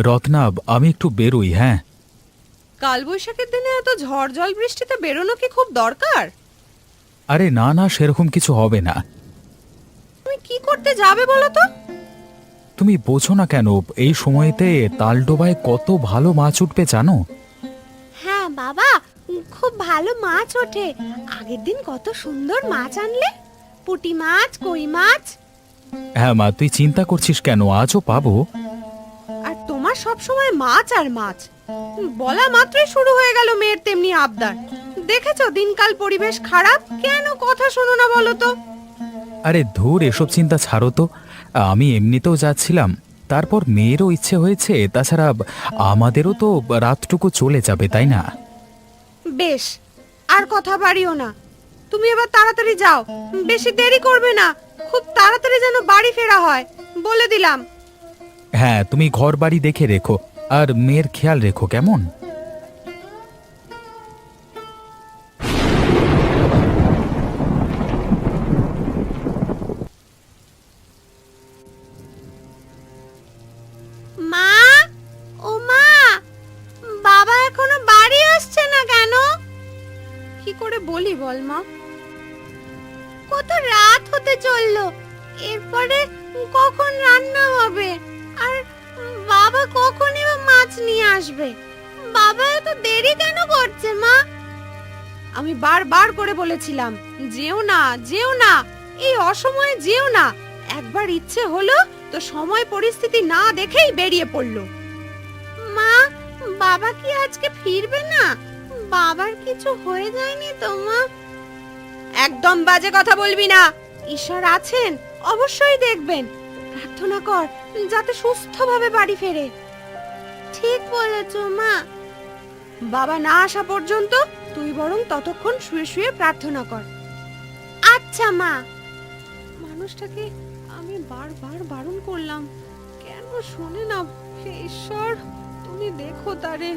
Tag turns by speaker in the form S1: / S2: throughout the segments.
S1: রত্না, আমি একটু বেরোই। হ্যাঁ।
S2: কালবৈশাখীর দিনে এত ঝড় জল বৃষ্টিতে বেরোনো কি খুব দরকার?
S1: আরে না না, সেরকম কিছু হবে না।
S2: তুমি কি করতে যাবে বলো তো?
S1: তুমি বোঝো না কেন, এই সময়তে তালডোবায় কত ভালো মাছ উঠবে জানো?
S3: হ্যাঁ বাবা, খুব ভালো মাছ ওঠে। আগের দিন কত সুন্দর মাছ আনলে, পুঁটি মাছ, কই মাছ।
S1: হ্যাঁ মা, তুই চিন্তা করছিস কেন? আজও পাবো।
S2: আর তোমার সব সময় মাছ আর মাছ, বলা মাত্রই শুরু হয়ে গেল মেয়ের তেমনি আবদার। দেখেছো দিনকাল পরিবেশ খারাপ, কেন কথা শোনো না বলো তো?
S1: আরে ধুর, এসব চিন্তা ছাড়ো তো। আমি এমনিতেও যাচ্ছিলাম, তারপর মেয়েরও ইচ্ছে হয়েছে। তাছাড়া আমাদেরও তো রাতটুকু চলে যাবে, তাই না?
S2: বেশ, আর কথা বাড়িও না। তুমি এবার তাড়াতাড়ি যাও, বেশি দেরি করবে না। খুব তাড়াতাড়ি যেন বাড়ি ফেরা হয়, বলে দিলাম।
S1: হ্যাঁ, তুমি ঘর বাড়ি দেখে রেখো, আর মেয়ের খেয়াল রেখো, কেমন?
S3: মা, ও মা, বাবা এখনো বাড়ি আসছে না কেন?
S2: কি করে বলি বল মা?
S3: কত রাত হতে চললো, এরপরে কখন রান্না হবে? আর বাবা কখনই বা মাছ নিয়ে আসবে? বাবা এত দেরি কেন করছে মা?
S2: আমি বারবার করে বলেছিলাম, যেও না যেও না, এই অসময়ে যেও না। একবার ইচ্ছে হলো তো সময় পরিস্থিতি না দেখেই বেরিয়ে পড়লো।
S3: মা, বাবা কি আজকে ফিরবে না? বাবার কিছু হয়ে যায়নি তো মা?
S2: একদম বাজে কথা বলবি না। ঈশ্বর আছেন, অবশ্যই দেখবেন। প্রার্থনা কর যাতে সুস্থভাবে বাড়ি ফেরে।
S3: ঠিক বলেছো মা।
S2: বাবা না আসা পর্যন্ত তুই বরং ততক্ষণ শুয়ে শুয়ে প্রার্থনা কর।
S3: আচ্ছা মা।
S2: মানুষটাকে আমি বারবার বারণ করলাম, কেন শোনে না? হে ঈশ্বর, তুমি দেখো তারে।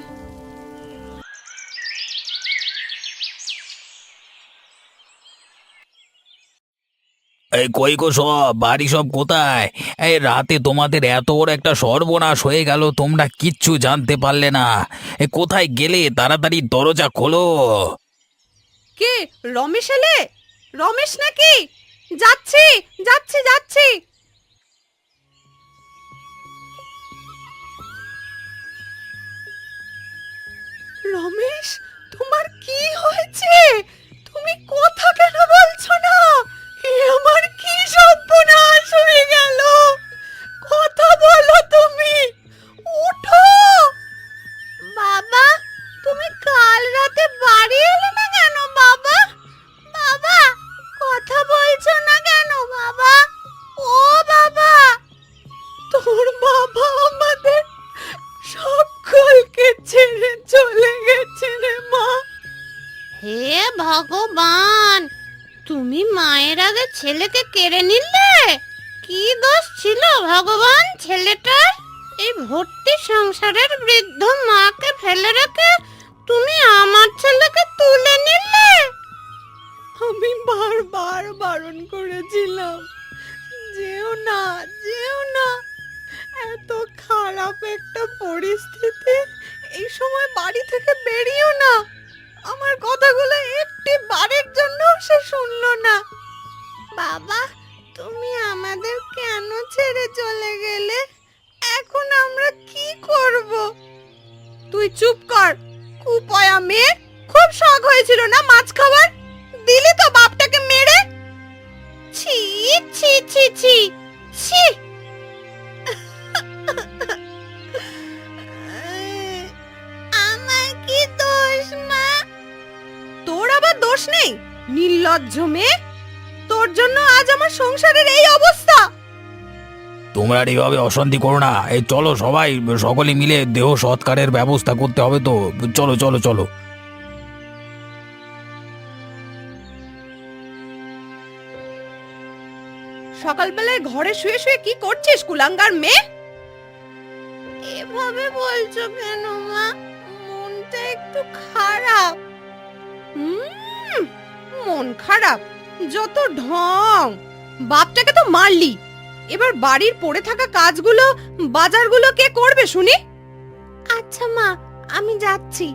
S4: এই কই গো, সব বাড়ি সব কোথায়? এই রাতে তোমাদের এত বড় একটা সর্বনাশ হয়ে গেল, তোমরা কিচ্ছু জানতে পারলে না। কোথায় গেলে? তাড়াতাড়ি দরজা খোলো।
S2: কে? রমেশ এলে? রমেশ নাকি? যাচ্ছি যাচ্ছি যাচ্ছি। রমেশ, তোমার কি হয়েছে? তুমি কথা কেন বলছো না? এ আমার কি সর্বনাশ হয়ে গেল! কথা বলো তুমি, উঠো।
S3: বাবা, তুমি কাল রাতে বাড়ি এলে না কেন বাবা? বাবা, কথা বলছো না কেন বাবা? ও বাবা!
S2: তোর বাবা আমাদের সকলকে ছেড়ে চলে গেছে রে মা।
S3: হে ভগবান, তুমি মায়ের আগে ছেলেকে কেড়ে নিলে। কি দোষ ছিল ভগবান ছেলেটার? এই ভর্তি সংসারের বৃদ্ধ মাকে ফেলে রেখে তুমি আমার ছেলেকে তুলে নিলে।
S2: আমি বারবার বারণ করেছিলাম, যেও না যেও না। এত খারাপ একটা পরিস্থিতি, এই সময় বাড়ি থেকে বেরিয়েও না। আমার কথাগুলো একটি বারের জন্য সে শুনলো না।
S3: বাবা, তুমি আমাদের কেন ছেড়ে চলে গেলে? এখন আমরা কি করব?
S2: তুই চুপ কর, কুপয়া মেয়ে। খুব শখ হয়েছিল না মাছ খাওয়ার, দিলি তো বাপটাকে মেরে।
S3: ছি ছি ছি ছি ছি! আমার কি দোষ মা?
S2: তোর আবার দোষ নেই, নির্লজ্জ মেয়ে। তোর জন্য আজ আমার সংসারের এই অবস্থা।
S4: তোমরা আর এইভাবে অশান্তি করো না। এই চলো সবাই, সকলে মিলে দেহ সৎকারের ব্যবস্থা করতে হবে তো। চলো চলো চলো।
S2: সকালবেলায় ঘরে শুয়ে শুয়ে কি করছিস কুলাঙ্গার মেয়ে?
S3: এভাবে বলছো কেন মা? মনটা একটু খারাপ।
S2: মন খারাপ? যত ঢং! বাপটাকে তো মারলি, এবার বাড়ির পড়ে থাকা কাজগুলো, বাজারগুলো কে করবে শুনি?
S3: আচ্ছা মা, আমি যাচ্ছি।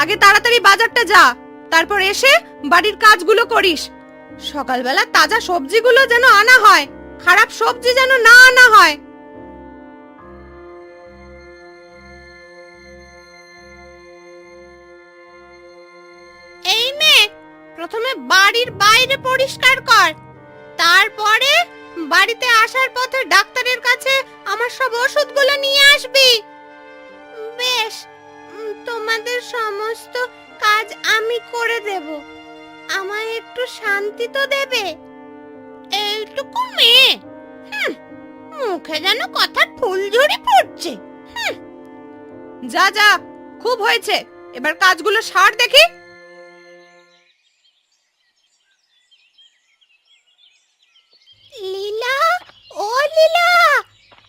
S2: আগে তাড়াতাড়ি বাজারটা যা, তারপর এসে বাড়ির কাজগুলো করিস। সকালবেলা তাজা সবজিগুলো যেন আনা হয়, খারাপ সবজি যেন না আনা হয়।
S3: এই মেয়ে, প্রথমে বাড়ির বাইরে পরিষ্কার কর, তারপরে বাড়িতে আসার পথে ডাক্তারের কাছে আমার সব ওষুধগুলো নিয়ে আসবি। বেশ, তোমাদের সমস্ত কাজ আমি করে দেব। আমায় একটু শান্তি তো দেবে। এইটুকু মেয়ে, মুখে যেন কথার ফুলঝুরি পড়ছে।
S2: যা যা, খুব হয়েছে, এবার কাজগুলো সার দেখি।
S3: লীলা, ও লীলা,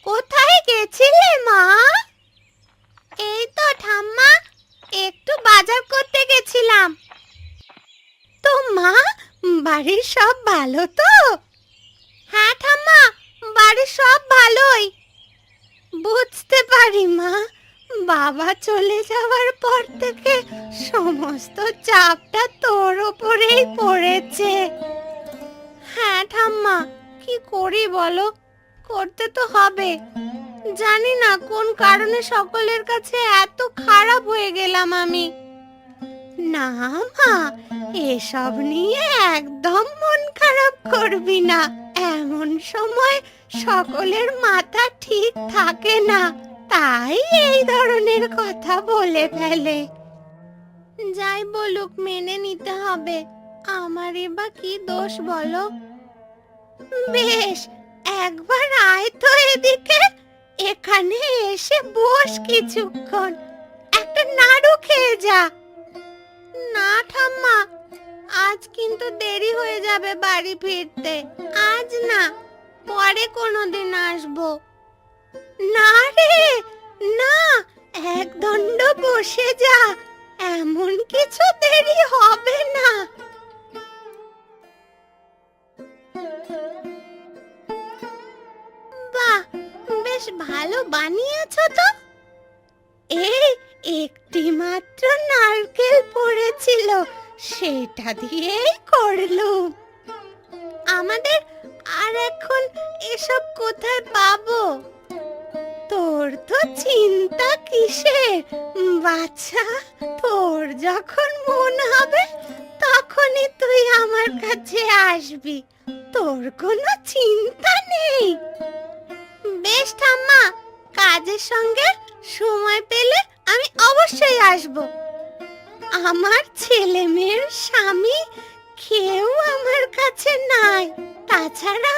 S3: কোথায় গেছিলে মা? এই তো ঠাম্মা, একটু বাজার করতে গেছিলাম। তো মা, বাড়ির সব ভালো তো? হ্যাঁ ঠাম্মা, বাড়ির সব ভালোই। বুঝতে পারি মা, বাবা চলে যাওয়ার পর থেকে সমস্ত চাপটা তোর ওপরেই পড়েছে। হ্যাঁ ঠাম্মা, কি করি বলো, করতে তো হবে। জানি না কোন কারণে সকলের কাছে এত খারাপ হয়ে গেলাম আমি। না মা, এসব নিয়ে একদম মন খারাপ করবি না। এমন সময় সকলের মাথা ঠিক থাকে না, তাই এই ধরনের কথা বলে ফেলে। যাই বলুক, মেনে নিতে হবে। আমারই বা কি দোষ বলো? বেশ, একবার আয় তো এদিকে, এখানে এসে বস কিছুক্ষণ, একটা নাড়ু খেয়ে যা। না ঠাম্মা, আজ কিন্তু দেরি হয়ে যাবে বাড়ি ফিরতে। আজ না, পরে কোনোদিন আসবো। না রে না, এক দণ্ড বসে যা, এমন কিছু দেরি হবে না। বাহ, বেশ ভালো বানিয়েছো তো। এই একটি মাত্র নারকেল পড়েছিল, সেটা দিয়েই করলুম। আমাদের আর এখন এসব কোথায় পাবো? তোর তো চিন্তা কিসের বাচ্চা, তোর যখন মন হবে তখনই তুই আমার কাছে আসবি, তোর কোনো চিন্তা নেই। বেশ ঠাম্মা, কাজের সঙ্গে সময় পেলে আমি অবশ্যই আসব। আমার ছেলে মেয়ের স্বামী কেউ আমার কাছে নাই, তাছাড়া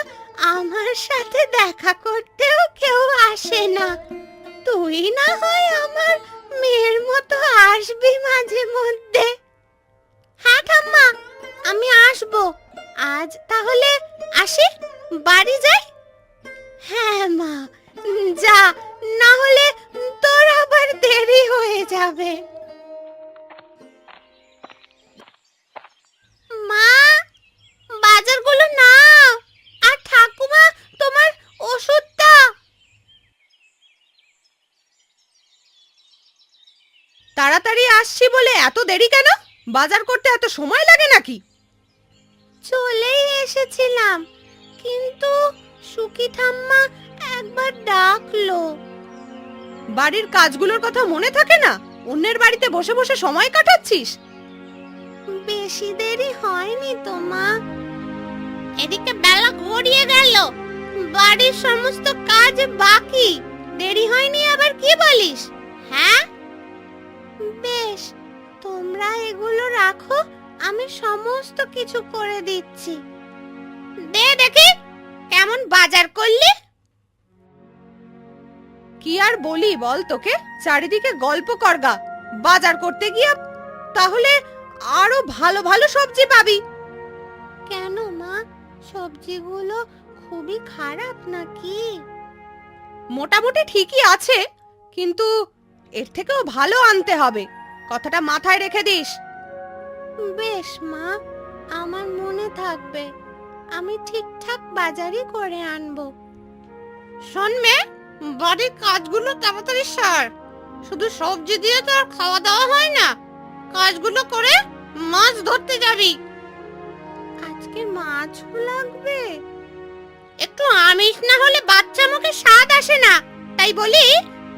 S3: আমার সাথে দেখা করতেও কেউ আসে না। তুই না হয় আমার মেয়ের মতো আসবি মাঝে মধ্যে। হ্যাঁ ঠাম্মা, আমি আসব। আজ তাহলে আসি, বাড়ি যাই। হ্যাঁ মা, যা, না হলে তোর আবার দেরি হয়ে যাবে। মা, বাজারগুলো নাও, আর ঠাকুমা তোমার ওষুধটা।
S2: তাড়াতাড়ি আসছি বলে এত দেরি কেন? বাজার করতে এত সময় লাগে নাকি?
S3: চলেই এসেছিলাম, কিন্তু সুখী ঠাম্মা একবার ডাকলো।
S2: বাড়ির কাজগুলোর কথা মনে থাকে না? অন্যের বাড়িতে বসে বসে সময় কাটাচ্ছিস।
S3: বেশি দেরি হয়নি তো মা। এদিকে বেলা গড়িয়ে গেল, বাড়ির সমস্ত কাজ বাকি। দেরি হয়নি আবার কি বলিস? হ্যাঁ বেশ, তোমরা এগুলো রাখো, আমি সমস্ত কিছু করে দিচ্ছি। দে দেখি কেমন বাজার করলি।
S2: কি আর বলি বল তোকে, চারিদিকে গল্প করগা। বাজার করতে গিয়া তাহলে আরো ভালো ভালো সবজি পাবি।
S3: কেন মা, সবজিগুলো খুবই খারাপ নাকি?
S2: মোটামুটি ঠিকই আছে, কিন্তু এর থেকেও ভালো আনতে হবে, কথাটা মাথায় রেখে দিস।
S3: বেশ মা, আমার মনে থাকবে। আমি ঠিকঠাক বাজারই করে আনবো। শোন মেয়ে, বাড়ির কাজগুলো তাড়াতাড়ি সার। শুধু সবজি দিয়ে তো আর খাওয়া দাওয়া হয় না, কাজগুলো করে মাছ ধরতে যাবি। আজকে মাছও লাগবে। একটু আমিষ না হলে বাচ্চা মুখে স্বাদ আসে না, তাই বলি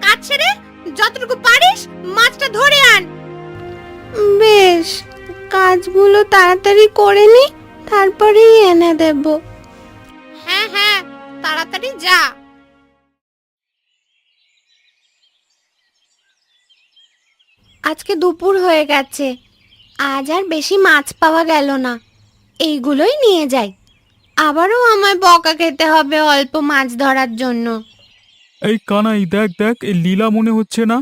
S3: কাজ ছেড়ে যতটুকু পারিস মাছটা ধরে আন।
S2: বেশ, কাজগুলো তাড়াতাড়ি করে নি, তারপরেই এনে দেব।
S3: হ্যাঁ হ্যাঁ, তাড়াতাড়ি যা।
S2: আজকে দুপুর হয়ে গেছে, আজ আর বেশি মাছ পাওয়া গেল না। এইগুলোই নিয়ে যাই, আবারও আমায় বকা খেতে হবে অল্প মাছ ধরার জন্য।
S1: এই কানাই, দেখ দেখ, এই লীলা মনে হচ্ছে না?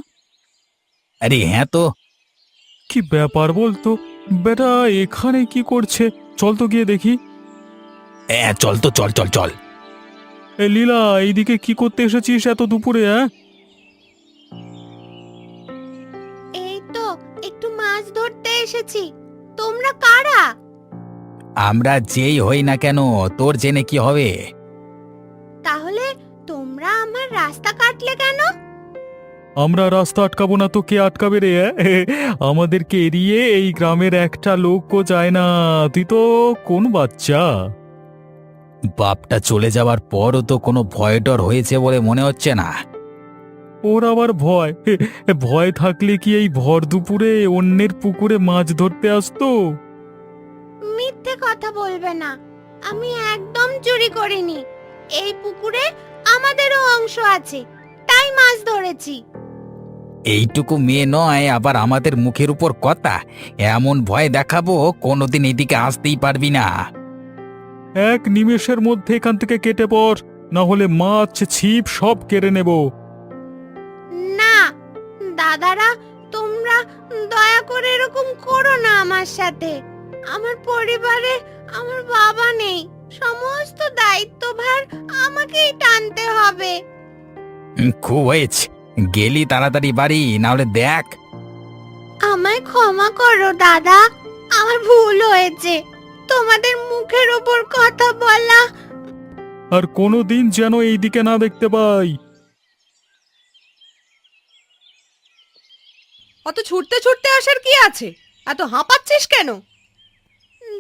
S4: আরে হ্যাঁ তো।
S1: কি ব্যাপার বলতো, বেটা এখানে কি করছে? চল তো গিয়ে দেখি।
S4: হ্যাঁ চল তো, চল চল চল।
S1: এই লীলা, এইদিকে কি করতে এসেছিস এত দুপুরে?
S2: এই তো একটু মাছ ধরতে এসেছি। তোমরা কারা?
S4: আমরা যেই হই না কেন, তোর জেনে কি হবে?
S2: তাহলে তোমরা আমার রাস্তা কাটলে কেন?
S1: আমরা রাস্তা আটকাবো না তো কে আটকাবে রে? আমাদেরকে এড়িয়ে এই গ্রামের একটা লোকও যায় না। তুই তো কোন বাচ্চা?
S4: বাপটা চলে যাওয়ার পরও তো কোনো ভয় ডর হয়েছে বলে মনে হচ্ছে না।
S1: ওর আবার ভয়? ভয় থাকলে কি এই ভর দুপুরে অন্যের পুকুরে মাছ ধরতে আসতো?
S2: মিথ্যে কথা বলবে না, আমি একদম চুরি করিনি। এই পুকুরে আমাদেরও অংশ আছে, তাই মাছ ধরেছি।
S4: এইটুকু মেয়ে নয়, আবার আমাদের মুখের উপর কথা। এমন ভয় দেখাবো কোনোদিন এদিকে আসতেই পারবি না।
S1: এক নিমেষের মধ্যে এখান থেকে কেটে পড়, না হলে মাছ ছিপ সব কেড়ে নেব।
S2: না দাদারা, তোমরা দয়া করে এরকম করো না আমার সাথে। আমার পরিবারে আমার বাবা নেই, সমস্ত দায়িত্বভার আমাকেই টানতে হবে।
S4: খুব হয়েছে, গেলি তাড়াতাড়ি বাড়ি, না হলে দেখ।
S2: আমায় ক্ষমা করো দাদা, আমার ভুল হয়েছে। তোমাদের মুখের ওপর কথা বলা।
S1: আর কোনোদিন যেন এইদিকে না দেখতে পাই।
S2: অত ছুটতে ছুটতে আসার কি আছে? এত হাঁপাচ্ছিস কেন?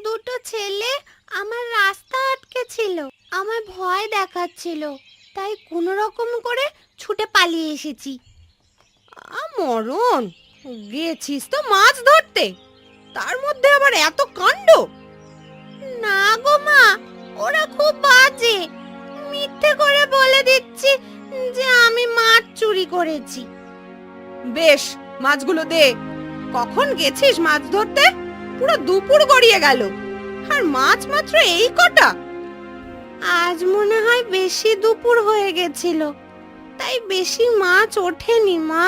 S2: দুটো ছেলে আমার রাস্তা আটকে ছিল, আমার ভয় দেখাচ্ছিল, তাই কোনো রকম করে ছুটে পালিয়ে এসেছি। মরণ, গেছিস তো মাছ ধরতে, তার মধ্যে আবার এত কাণ্ড। না গো মা, ওরা খুব বাজে। মিথ্যে করে বলে দিচ্ছি যে আমি মাছ চুরি করেছি। বেশ, মাছগুলো দে। কখন গেছিস মাছ ধরতে? পুরো দুপুর গড়িয়ে গেল, আর মাছ মাত্র এই কটা। আজ মনে হয় বেশি দুপুর হয়ে গেছিল, তাই বেশি মাছ ওঠেনি মা।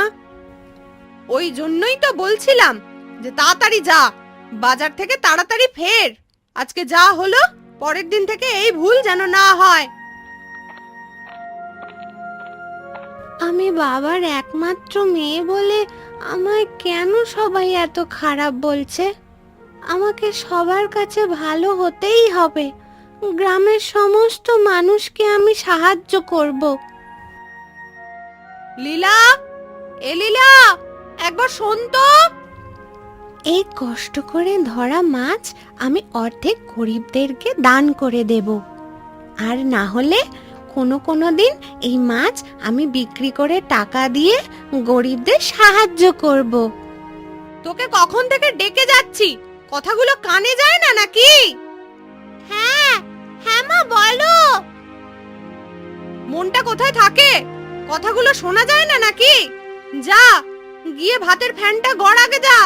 S2: ওই জন্যই তো বলছিলাম যে তাড়াতাড়ি যা, বাজার থেকে তাড়াতাড়ি ফের। আজকে যা হলো, পরের দিন থেকে এই ভুল যেন না হয়। আমি বাবার একমাত্র মেয়ে বলে আমায় কেন সবাই এত খারাপ বলছে? আমাকে সবার কাছে ভালো হতেই হবে। গ্রামের সমস্ত মানুষকে আমি সাহায্য করব। লীলা, এ লীলা, একবার শোন তো। এই কষ্ট করে ধরা মাছ আমি অর্ধেক গরিবদেরকে দান করে দেব, আর না হলে কোনো দিন এই মাছ আমি বিক্রি করে টাকা দিয়ে গরিবদের সাহায্য করব। তোকে কখন থেকে ডেকে যাচ্ছি, কথাগুলো কানে যায় না নাকি? হ্যাঁ হ্যাঁ মা, বলো। মনটা কোথায় থাকে? কথাগুলো শোনা যায় না নাকি? যা গিয়ে ভাতের ফ্যানটা গড় আগে যা।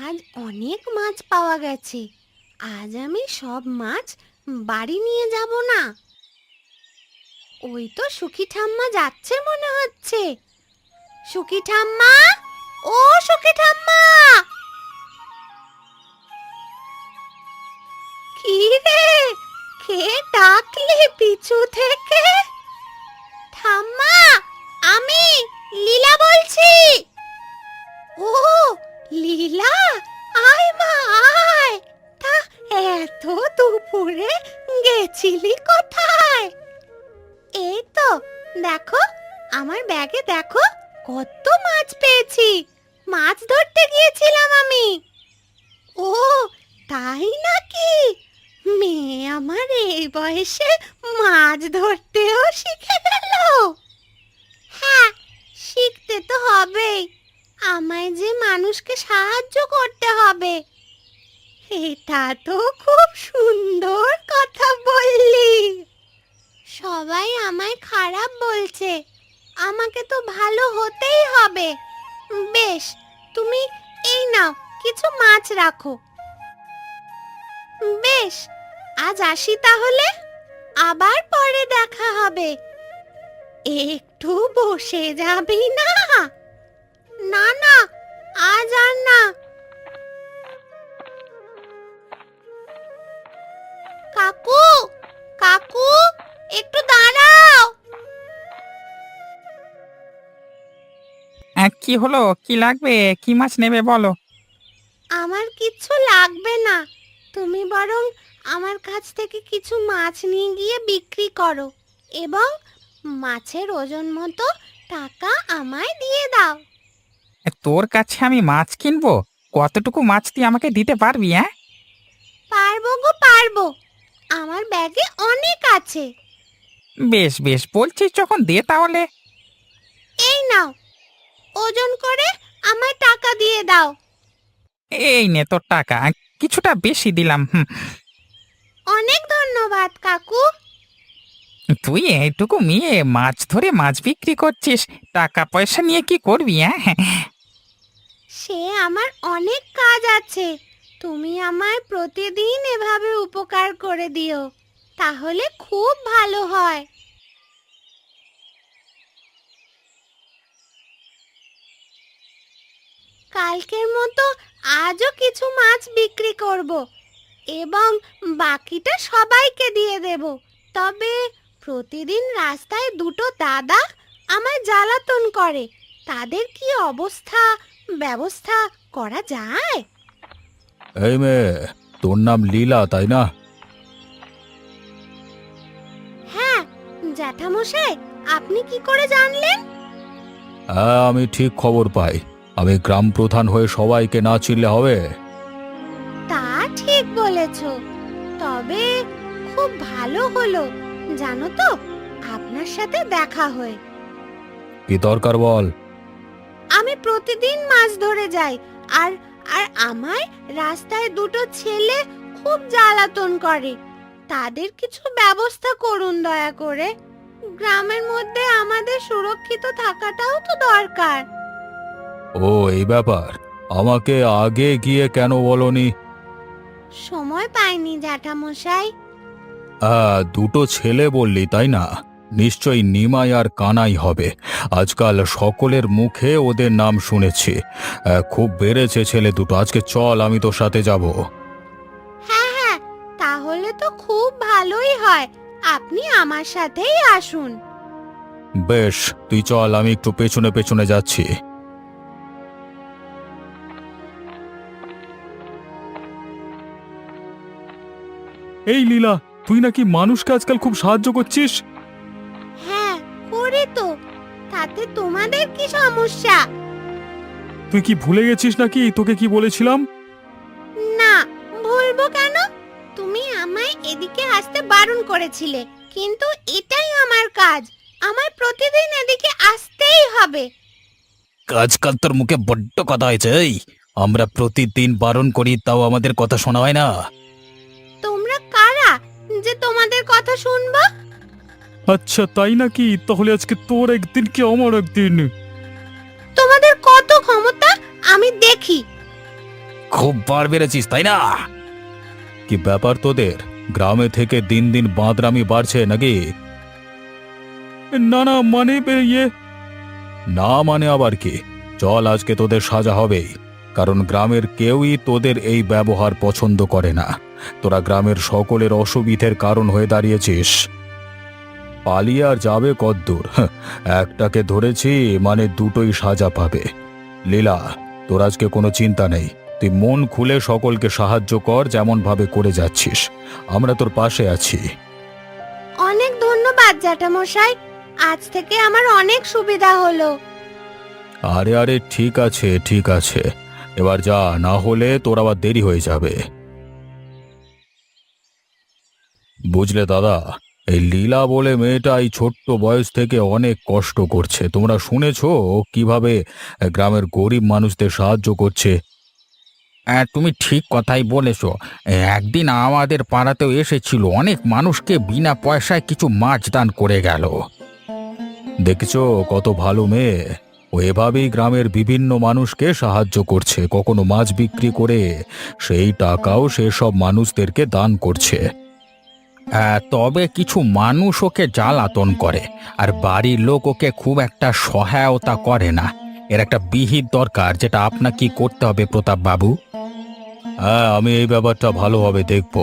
S2: আজ অনেক মাছ পাওয়া গেছে, আজ আমি সব মাছ বাড়ি নিয়ে যাব না। ওই তো সুখী ঠাম্মা যাচ্ছে মনে হচ্ছে। সুখী ঠাম্মা, ও সুখী ঠাম্মা! কি রে, কে ডাকলি পিছু থেকে? ঠাম্মা, আমি লীলা বলছি।
S3: এত দুপুরে গেছিলি কোথায়? এই তো দেখো, আমার ব্যাগে দেখো কত মাছ পেয়েছি। মাছ ধরতে গিয়েছিলাম আমি। ও তাই নাকি? মেয়ে আমার এই বয়সে মাছ ধরতেও শিখে গেল। হ্যাঁ, শিখতে তো হবেই। আমায় যে মানুষকে সাহায্য করতে হবে। এটা তো খুব সুন্দর কথা বললি। সবাই আমায় খারাপ বলছে, আমাকে তো ভালো হতেই হবে। বেশ, তুমি এই নাও, কিছু মাছ রাখো। বেশ, আজ আসি তাহলে, আবার পরে দেখা হবে। একটু বসে যাবি না? না না, আজ আর না। কাকু, কাকু, একটু দাঁড়াও।
S5: কি হলো? কি লাগবে? কি মাছ নেবে বলো?
S3: আমার কিচ্ছু লাগবে না, তুমি বরং আমার কাছ থেকে কিছু মাছ নিয়ে গিয়ে বিক্রি করো এবং মাছের ওজন মতো টাকা আমায় দিয়ে দাও।
S5: তোর কাছে আমি মাছ কিনবো? কতটুকু মাছ তুই আমাকে দিতে পারবি? হ্যাঁ,
S3: পারবো গো পারবো, আমার ব্যাগে অনেক আছে।
S5: বেশ বেশ, বলছিস যখন দে তাহলে।
S3: এই নাও, ওজন করে আমায় টাকা দিয়ে দাও।
S5: এই নে তোর টাকা, কিছুটা বেশি দিলাম।
S3: অনেক ধন্যবাদ কাকু।
S5: তুই এইটুকু মেয়ে মাছ ধরে মাছ বিক্রি করছিস, টাকা পয়সা নিয়ে কি করবি? হ্যাঁ,
S3: সে আমার অনেক কাজ আছে, তুমি আমায় প্রতিদিন এভাবে উপকার করে দিও, তাহলে খুব ভালো হয়। কালকের মতো আজও কিছু মাছ বিক্রি করব এবং বাকিটা সবাইকে দিয়ে দেব। তবে প্রতিদিন রাস্তায় দুটো দাদা আমায় জ্বালাতন করে, তাদের কি ব্যবস্থা করা যায়?
S1: এই মেয়ে, তোর নাম লীলা তাই না?
S3: হ্যাঁ জ্যাঠামশাই, আপনি কি করে জানলেন?
S1: হ্যাঁ, আমি ঠিক খবর পাই। আমি গ্রাম প্রধান হয়ে সবাইকে না চিনলে হবে?
S3: তা ঠিক বলেছ, তবে খুব ভালো হলো জানো তো আপনার সাথে দেখা হয়ে।
S1: কি দরকার বল?
S3: আমি প্রতিদিন মাছ ধরে যাই, আর আর আমায় রাস্তায় দুটো ছেলে খুব জ্বালাতন করে, তাদের কিছু ব্যবস্থা করুন দয়া করে। গ্রামের মধ্যে আমাদের সুরক্ষিত থাকাটাও তো দরকার।
S1: ও, এই ব্যাপার। আমাকে আগে গিয়ে কেন বলনি?
S3: সময় পাইনি জ্যাঠামশাই।
S1: দুটো ছেলে বললি তাই না? নিশ্চয়ই নিমাই আর কানাই হবে। আজকাল সকলের মুখে ওদের নাম শুনেছি। খুব বেড়েছে ছেলে দুটো। আজকে চল, আমি তোর সাথে যাব।
S3: হ্যাঁ হ্যাঁ, তাহলে তো খুব ভালোই হয়, আপনি আমার সাথেই আসুন।
S1: বেশ, তুই চল, আমি একটু পেছনে পেছনে যাচ্ছি। এই লীলা, তুই নাকি মানুষকে আজকাল খুব সাহায্য করছিস?
S3: হ্যাঁ করে তো, তাতে তোমাদের কি সমস্যা?
S1: তুই কি ভুলে গেছিস নাকি তোকে কি বলেছিলাম?
S3: না, ভুলবো কেন? তুমি আমায় এদিকে আসতে বারণ করেছিলে, কিন্তু এটাই আমার কাজ, আমার প্রতিদিন এদিকে আসতেই হবে।
S4: আজকাল তোর মুখে বড্ড কথা হয়েছে। এই, আমরা প্রতিদিন বারণ করি, তাও আমাদের কথা শোনা হয় না।
S3: তোমরা কারা যে তোমাদের কথা শুনবো?
S1: আচ্ছা তাই নাকি? তাহলে আজকে তোর একদিন কি আমার একদিন।
S3: তোমাদের কত ক্ষমতা আমি দেখি।
S4: খুব বার বেড়েছিস তাই না?
S1: কি ব্যাপার তোদের? গ্রামে থেকে দিন দিন বাঁদরামি বাড়ছে নাকি? না না, মানে না মানে আবার কি? চল, আজকে তোদের সাজা হবেই, কারণ গ্রামের কেউই তোদের এই ব্যবহার পছন্দ করে না। তোরা গ্রামের সকলের অসুবিধের কারণ হয়ে দাঁড়িয়েছিস। পালিয়ে আর যাবে কদ্দূর? একটাকে ধরেছি মানে দুটোই সাজা পাবে। লীলা, তোর আজকে কোনো চিন্তা নেই, তুই মন খুলে সকলকে সাহায্য কর, যেমন ভাবে করে যাচ্ছিস। আমরা তোর পাশে আছি।
S3: অনেক ধন্যবাদ জ্যাঠামশাই, আজ থেকে আমার অনেক সুবিধা হলো।
S1: আরে আরে ঠিক আছে ঠিক আছে, এবার যা, না হলে তোর আবার দেরি হয়ে যাবে। বুঝলে দাদা, এই লীলা বলে মেয়েটা এই ছোট্ট বয়স থেকে অনেক কষ্ট করছে। তোমরা শুনেছো ও কিভাবে গ্রামের গরিব মানুষদের সাহায্য করছে।
S5: তুমি ঠিক কথাই বলেছো। একদিন আমাদের পাড়াতেও এসেছিল, অনেক মানুষকে বিনা পয়সায় কিছু মাছ দান করে গেল।
S1: দেখেছো কত ভালো মেয়ে। ও এভাবেই গ্রামের বিভিন্ন মানুষকে সাহায্য করছে, কখনো মাছ বিক্রি করে সেই টাকাও সেসব মানুষদেরকে দান করছে।
S5: তবে কিছু মানুষ ওকে জ্বালাতন করে, আর বাড়ির লোক ওকে খুব একটা সহায়তা করে না। এর একটা বিহিত দরকার, যেটা আপনাকে করতে হবে প্রতাপ বাবু।
S1: হ্যাঁ, আমি এই ব্যাপারটা ভালোভাবে দেখব।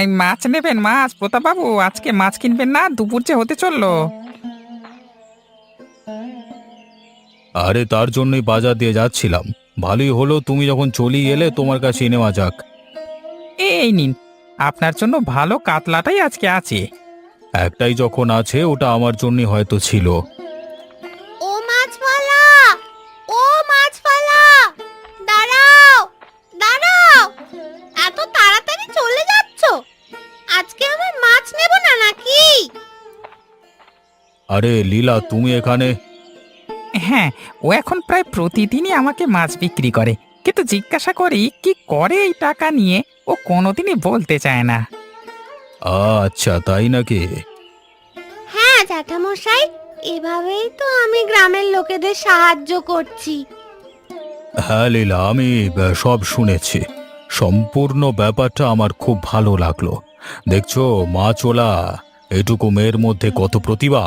S5: এই মাছ নেবেন? মাছ প্রতাপ বাবু, আজকে মাছ কিনবেন না? দুপুর যে হতে চললো।
S1: আরে তার জন্যই বাজার দিয়ে যাচ্ছিলাম। ভালোই হলো তুমি যখন চলেই এলে, তোমার কাছে নেওয়া যাক।
S5: এই নিন, আপনার জন্য ভালো কাতলাটাই আজকে আছে।
S1: একটাই যখন আছে, ওটা আমার জন্যই হয়তো ছিল।
S3: ও মাছওয়ালা, ও মাছওয়ালা, দাঁড়াও দাঁড়াও, এত তাড়াতাড়ি চলে যাচ্ছ? আজকে আমার মাছ নেব না নাকি?
S1: আরে লীলা, তুমি এখানে?
S5: হ্যাঁ, ও এখন প্রায় প্রতিদিনই আমাকে মাছ বিক্রি করে, কিন্তু জিজ্ঞাসা করি কি করে এই টাকা নিয়ে, ও কোনোদিনই বলতে চায় না।
S1: আচ্ছা, তাই নাকি?
S3: হ্যাঁ জ্যাঠামশাই, এভাবেই তো আমি গ্রামের লোকেদের সাহায্য করছি।
S1: হ্যাঁ লীলা, আমি সব শুনেছি। সম্পূর্ণ ব্যাপারটা আমার খুব ভালো লাগলো। দেখছো মাছওয়ালা, এটুকু মেয়ের মধ্যে কত প্রতিভা।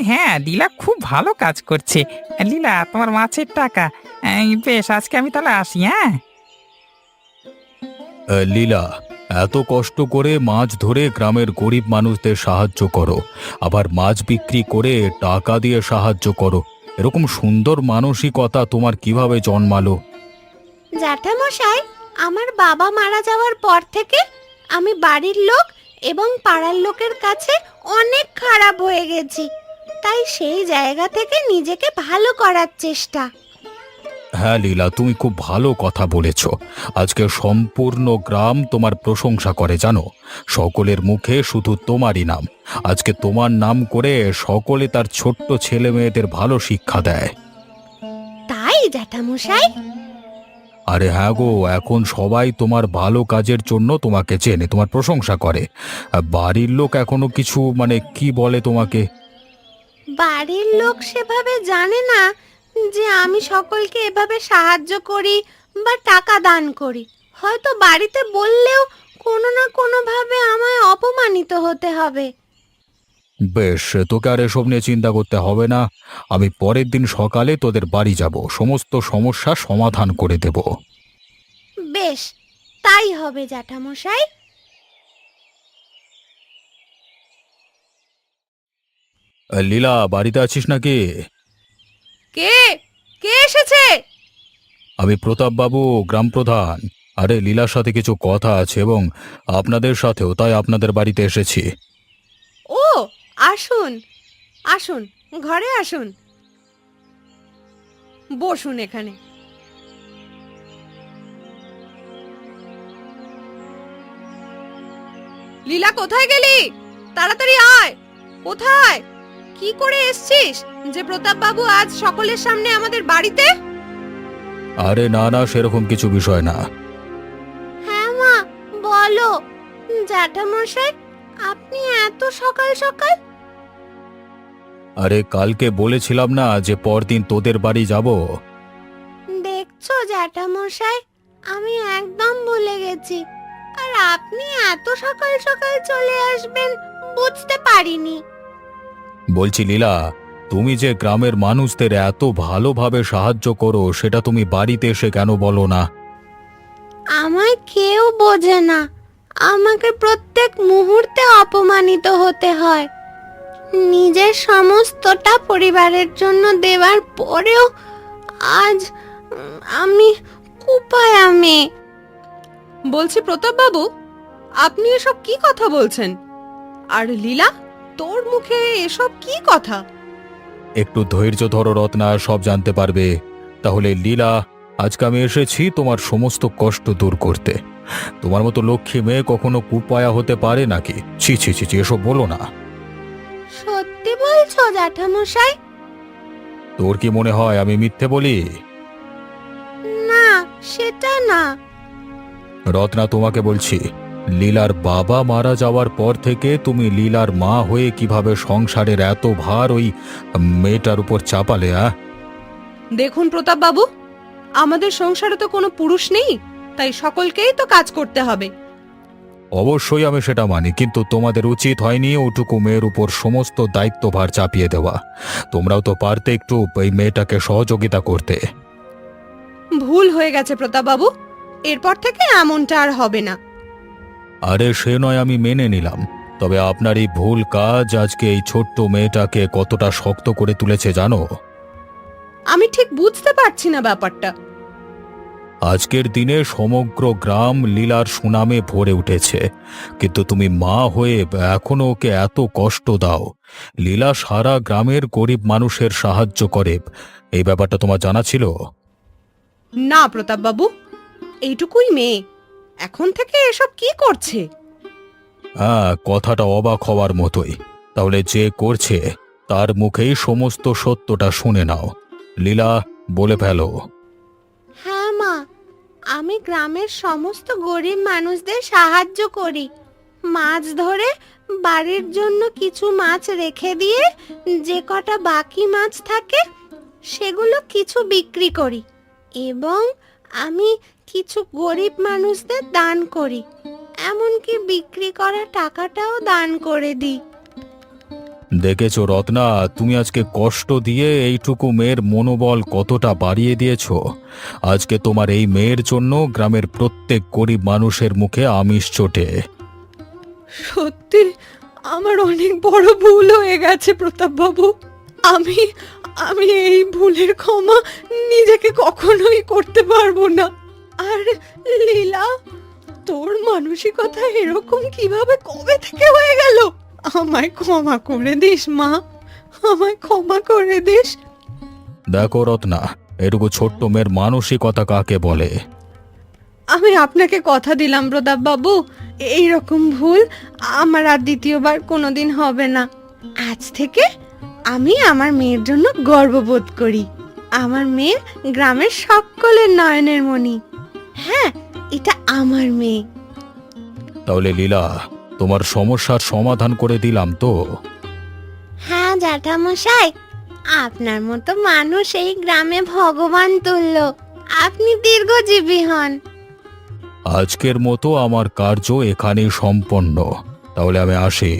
S5: হ্যাঁ, লীলা খুব ভালো কাজ করছে। লীলা, তোমার মাছের টাকা। বেশ, আজকে আমি তাহলে আসি। হ্যাঁ
S1: লীলা, এত কষ্ট করে মাছ ধরে গ্রামের গরিব মানুষদের সাহায্য করো, আবার মাছ বিক্রি করে টাকা দিয়ে সাহায্য করো। এরকম সুন্দর মানসিকতা তোমার কিভাবে জন্মালো?
S3: জ্যাঠামশাই, আমার বাবা মারা যাওয়ার পর থেকে আমি বাড়ির লোক এবং পাড়ার লোকের কাছে অনেক খারাপ হয়ে গেছি, তাই সেই জায়গা থেকে নিজেকে ভালো করার চেষ্টা।
S1: হ্যাঁ লীলা, তুমি খুব ভালো কথা বলেছ। আজকে সম্পূর্ণ গ্রাম তোমার প্রশংসা করে, জানো। সকলের মুখে শুধু তোমারই নাম। আজকে তোমার নাম করে সকলে তার ছোট্ট ছেলে মেয়েদের ভালো শিক্ষা দেয়।
S3: তাই জ্যাঠামশাই?
S1: আরে হ্যাঁ গো, এখন সবাই তোমার ভালো কাজের জন্য তোমাকে চেনে, তোমার প্রশংসা করে। বাড়ির লোক এখনো কিছু কি বলে তোমাকে?
S3: বাড়ির লোক সেভাবে জানে না যে আমি সকলকে এভাবে সাহায্য করি বা টাকা দান করি। হয়তো বাড়িতে বললেও কোনো না কোনো ভাবে আমায় অপমানিত হতে হবে।
S1: বেশ, তোকে আর এসব নিয়ে চিন্তা করতে হবে না। আমি পরের দিন সকালে তোদের বাড়ি যাব, সমস্ত সমস্যা সমাধান করে দেব।
S3: বেশ, তাই হবে জ্যাঠামশাই।
S1: লীলা, বাড়িতে আছিস নাকি?
S2: কে কে এসেছে?
S1: আমি প্রতাপ বাবু, গ্রাম প্রধান। আরে লীলার সাথে কিছু কথা আছে, এবং আপনাদের সাথেও, তাই আপনাদের বাড়িতে এসেছি।
S2: ও, আসুন আসুন, ঘরে আসুন, বসুন এখানে। লীলা, কোথায় গেলি? তাড়াতাড়ি আয়। কোথায়? কি করে এসছিস যে প্রতাপ বাবু আজ সকলের সামনে আমাদের বাড়িতে?
S1: আরে না না, সেরকম কিছু বিষয় না।
S3: হ্যাঁ মা, বলো। জ্যাঠামশাই, আপনি এত সকাল সকাল?
S1: আরে কালকে বলেছিলাম না যে পরদিন তোদের বাড়ি যাব।
S3: দেখছো জ্যাঠামশাই, আমি একদম ভুলে গেছি। আর আপনি এত সকাল সকাল চলে আসবেন বুঝতে পারিনি।
S1: বলছি লীলা, তুমি যে গ্রামের মানুষদের এত ভালোভাবে সাহায্য করো, সেটা তুমি বাড়িতে এসে কেন বলো না?
S3: আমায় কেউ বোঝে না, আমাকে প্রত্যেক মুহূর্তে অপমানিত হতে হয়। নিজের সমস্তটা পরিবারের জন্য দেওয়ার পরেও আজ আমি কুপায়া মেয়ে।
S2: বলছি প্রতাপ বাবু, আপনি এসব কি কথা বলছেন? আর লীলা, তোর মুখে এসব কি কথা?
S1: একটু ধৈর্য ধরো রত্না, সব জানতে পারবে। তাহলে লীলা, আজকে আমি এসেছি তোমার সমস্ত কষ্ট দূর করতে। তোমার মতো লক্ষ্মী মেয়ে কখনো কুপায়া হতে পারে নাকি? ছি ছি ছি ছি, এসব বলো না।
S3: সত্যি বলছো জ্যাঠামশাই?
S1: তোর কি মনে হয় আমি মিথ্যে বলি?
S3: না, সেটা না।
S1: রত্না, তোমাকে বলছি, লীলার বাবা মারা যাওয়ার পর থেকে তুমি লীলার মা হয়ে কিভাবে সংসারের এত ভার ওই মেয়েটার উপর চাপালে?
S2: দেখুন প্রতাপ বাবু, আমাদের সংসারে তো কোনো পুরুষ নেই, তাই সকলকেই তো কাজ করতে হবে।
S1: অবশ্যই আমি সেটা মানি, কিন্তু তোমাদের উচিত হয়নি ওটুকু মেয়ের উপর সমস্ত দায়িত্বভার চাপিয়ে দেওয়া। তোমরাও তো পারতে একটু এই মেয়েটাকে সহযোগিতা করতে।
S2: ভুল হয়ে গেছে প্রতাপ বাবু, এরপর থেকে এমনটা আর হবে না।
S1: আরে সে নয়, আমি মেনে নিলাম, তবে আপনার এই ভুল কাজ আজকে এই ছোট্ট মেয়েটাকে কতটা শক্ত করে তুলেছে জানো?
S2: আমি ঠিক বুঝতে পারছি না ব্যাপারটা।
S1: আজকের দিনে সমগ্র গ্রাম লীলার সুনামে ভরে উঠেছে, কিন্তু তুমি মা হয়ে এখনো ওকে এত কষ্ট দাও। লীলা সারা গ্রামের গরিব মানুষের সাহায্য করে, এই ব্যাপারটা তোমার জানা ছিল?
S2: না প্রতাপ বাবু, এইটুকুই মেয়ে, এখন থেকে এসব কি করছে?
S1: হ্যাঁ, কথাটা অবাক হওয়ার মতোই। তাহলে যে করছে তার মুখেই সমস্ত সত্যটা শুনে নাও। লীলা, বলে ফেলো।
S3: হ্যাঁ মা, আমি গ্রামের সমস্ত গরিব মানুষদের সাহায্য করি। মাছ ধরে বাড়ির জন্য কিছু মাছ রেখে দিয়ে যে কটা বাকি মাছ থাকে সেগুলো কিছু বিক্রি করি, এবং আমি কিছু গরিব মানুষদের দান করি। এমনকি বিক্রি করা টাকাটাও দান করে দিই।
S1: দেখেছো রত্না, তুমি আজকে কষ্ট দিয়ে এইটুকু মেয়ের মনোবল কতটা বাড়িয়ে দিয়েছো। আজকে তোমার এই মেয়ের জন্য গ্রামের প্রত্যেক গরিব মানুষের মুখে আমিষ চটে।
S2: সত্যি আমার অনেক বড় ভুল হয়ে গেছে প্রতাপ বাবু। আমি আমি এই ভুলের ক্ষমা নিজেকে কখনোই করতে পারবো না। আর লীলা, তোর মানসিকতা এরকম কিভাবে কবে থেকে হয়ে গেল? আমায় ক্ষমা করে দিস মা, আমায় ক্ষমা করে দিস।
S1: দেখো রত্না, এটুকু ছোট্ট মেয়ের মানসিকতা কাকে বলে?
S2: আমি আপনাকে কথা দিলাম প্রতাপ বাবু, এইরকম ভুল আমার আর দ্বিতীয়বার কোনোদিন হবে না। আজ থেকে আমি আমার মেয়ের জন্য গর্ববোধ করি। আমার মেয়ে গ্রামের সকলের নয়নের মণি। হ্যাঁ, এটা আমার মেয়ে।
S1: তাহলে লীলা, তোমার সমস্যার সমাধান করে দিলাম তো?
S3: হ্যাঁ জ্যাঠামশাই, আপনার মতো মানুষ এই গ্রামে ভগবান তুল্য। আপনি দীর্ঘজীবী হন।
S1: আজকের মতো আমার কার্য এখানেই সম্পন্ন। তাহলে আমি আসি।